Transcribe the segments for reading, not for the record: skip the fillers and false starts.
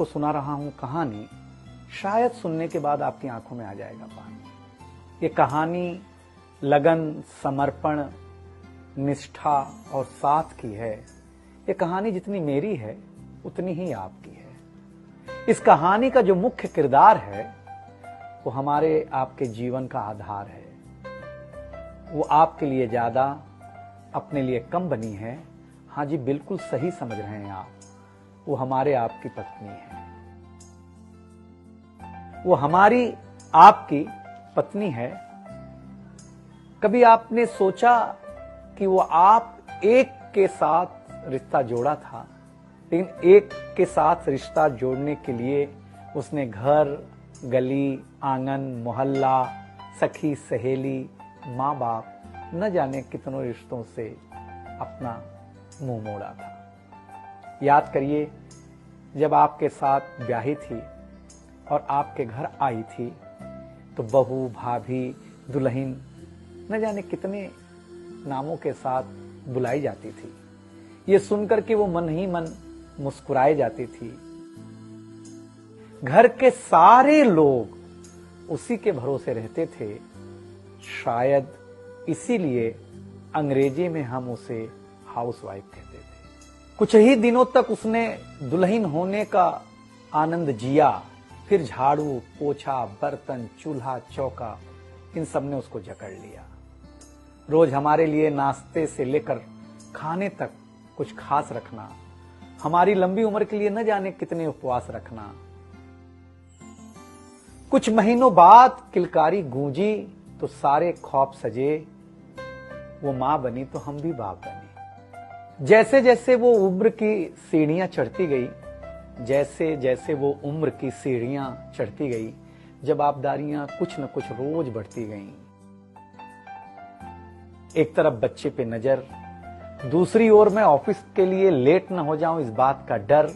आपको सुना रहा हूं कहानी, शायद सुनने के बाद आपकी आंखों में आ जाएगा पानी। ये कहानी लगन, समर्पण, निष्ठा और साथ की है। ये कहानी जितनी मेरी है उतनी ही आपकी है। इस कहानी का जो मुख्य किरदार है वो हमारे आपके जीवन का आधार है। वो आपके लिए ज्यादा, अपने लिए कम बनी है। हाँ जी, बिल्कुल सही समझ रहे हैं आप। वो हमारे आपकी पत्नी है। वो हमारी आपकी पत्नी है। कभी आपने सोचा कि वो आप एक के साथ रिश्ता जोड़ा था, लेकिन एक के साथ रिश्ता जोड़ने के लिए उसने घर, गली, आंगन, मोहल्ला, सखी, सहेली, माँ बाप, न जाने कितनों रिश्तों से अपना मुंह मोड़ा था। याद करिए, जब आपके साथ ब्याही थी और आपके घर आई थी तो बहू, भाभी, दुल्हन, न जाने कितने नामों के साथ बुलाई जाती थी। ये सुनकर के वो मन ही मन मुस्कुराई जाती थी। घर के सारे लोग उसी के भरोसे रहते थे। शायद इसीलिए अंग्रेजी में हम उसे हाउसवाइफ कहते थे। कुछ ही दिनों तक उसने दुल्हन होने का आनंद जिया। फिर झाड़ू, पोछा, बर्तन, चूल्हा, चौका, इन सब ने उसको जकड़ लिया। रोज हमारे लिए नाश्ते से लेकर खाने तक कुछ खास रखना, हमारी लंबी उम्र के लिए न जाने कितने उपवास रखना। कुछ महीनों बाद किलकारी गूंजी तो सारे ख्वाब सजे। वो मां बनी तो हम भी बाप बने। जैसे जैसे वो उम्र की सीढ़ियां चढ़ती गई, जैसे जैसे वो उम्र की सीढ़ियां चढ़ती गई, जवाबदारियां कुछ न कुछ रोज बढ़ती गईं। एक तरफ बच्चे पे नजर, दूसरी ओर मैं ऑफिस के लिए लेट न हो जाऊं इस बात का डर।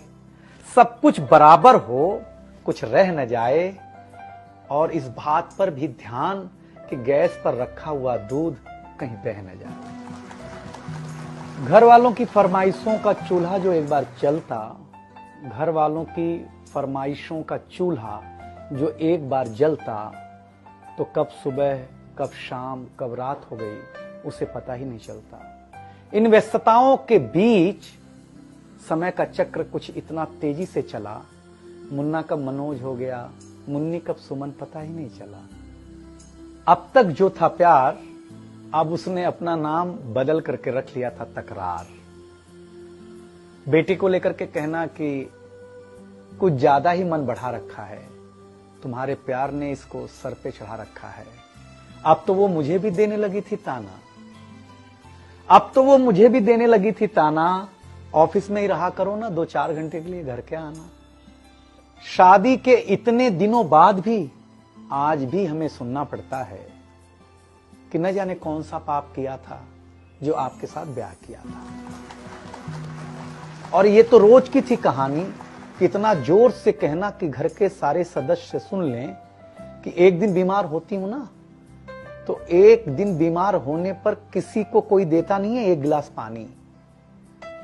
सब कुछ बराबर हो, कुछ रह न जाए, और इस बात पर भी ध्यान कि गैस पर रखा हुआ दूध कहीं बह न जाए। घर वालों की फरमाइशों का चूल्हा जो एक बार चलता, घर वालों की फरमाइशों का चूल्हा जो एक बार जलता, तो कब सुबह, कब शाम, कब रात हो गई उसे पता ही नहीं चलता। इन व्यस्तताओं के बीच समय का चक्र कुछ इतना तेजी से चला, मुन्ना कब मनोज हो गया, मुन्नी कब सुमन, पता ही नहीं चला। अब तक जो था प्यार, अब उसने अपना नाम बदल करके रख लिया था तकरार। बेटी को लेकर के कहना कि कुछ ज्यादा ही मन बढ़ा रखा है, तुम्हारे प्यार ने इसको सर पे चढ़ा रखा है। अब तो वो मुझे भी देने लगी थी ताना, अब तो वो मुझे भी देने लगी थी ताना, ऑफिस में ही रहा करो ना, 2-4 घंटे के लिए घर के आना। शादी के इतने दिनों बाद भी आज भी हमें सुनना पड़ता है कि न जाने कौन सा पाप किया था जो आपके साथ ब्याह किया था। और ये तो रोज की थी कहानी। कितना जोर से कहना कि घर के सारे सदस्य सुन लें कि एक दिन बीमार होती हूं ना, तो एक दिन बीमार होने पर किसी को कोई देता नहीं है एक गिलास पानी,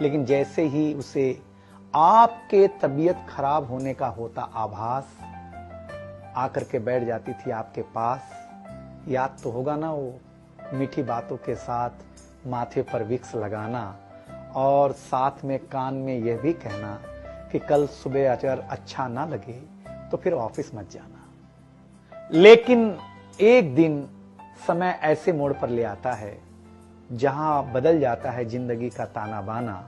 लेकिन जैसे ही उसे आपके तबीयत खराब होने का होता आभास, आकर के बैठ जाती थी आपके पास। याद तो होगा ना वो मीठी बातों के साथ माथे पर विक्स लगाना, और साथ में कान में यह भी कहना कि कल सुबह अगर अच्छा ना लगे तो फिर ऑफिस मत जाना। लेकिन एक दिन समय ऐसे मोड़ पर ले आता है जहां बदल जाता है जिंदगी का ताना बाना।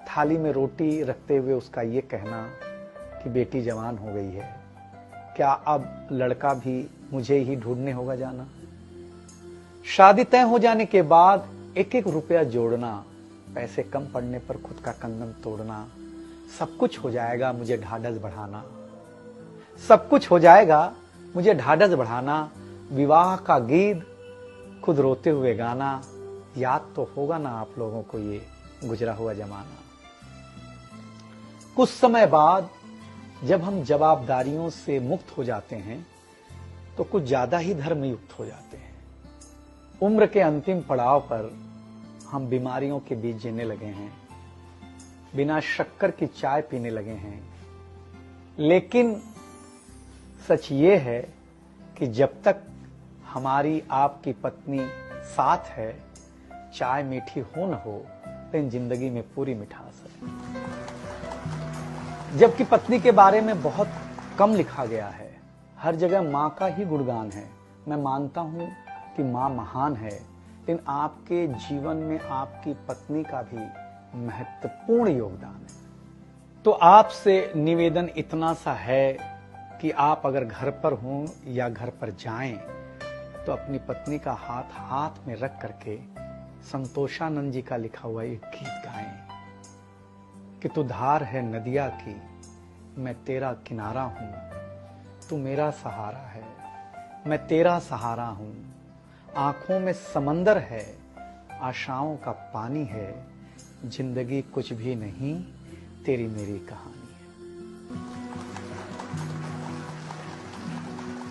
थाली में रोटी रखते हुए उसका ये कहना कि बेटी जवान हो गई है, क्या अब लड़का भी मुझे ही ढूंढने होगा जाना। शादी तय हो जाने के बाद एक एक रुपया जोड़ना, पैसे कम पड़ने पर खुद का कंगन तोड़ना, सब कुछ हो जाएगा मुझे ढाढ़स बढ़ाना, सब कुछ हो जाएगा मुझे ढाढ़स बढ़ाना। विवाह का गीत खुद रोते हुए गाना। याद तो होगा ना आप लोगों को ये गुजरा हुआ जमाना। कुछ समय बाद जब हम जवाबदारियों से मुक्त हो जाते हैं तो कुछ ज्यादा ही धर्मयुक्त हो जाते हैं। उम्र के अंतिम पड़ाव पर हम बीमारियों के बीच जीने लगे हैं, बिना शक्कर की चाय पीने लगे हैं, लेकिन सच ये है कि जब तक हमारी आपकी पत्नी साथ है, चाय मीठी हो न हो, लेकिन जिंदगी में पूरी मिठास है। जबकि पत्नी के बारे में बहुत कम लिखा गया है, हर जगह मां का ही गुणगान है। मैं मानता हूं कि मां महान है, लेकिन आपके जीवन में आपकी पत्नी का भी महत्वपूर्ण योगदान है। तो आपसे निवेदन इतना सा है कि आप अगर घर पर हों या घर पर जाएं तो अपनी पत्नी का हाथ हाथ में रख करके संतोषानंद जी का लिखा हुआ एक गीत गाएं कि तू धार है नदिया की, मैं तेरा किनारा हूं, तू मेरा सहारा है, मैं तेरा सहारा हूं, आंखों में समंदर है, आशाओं का पानी है, जिंदगी कुछ भी नहीं, तेरी मेरी कहानी।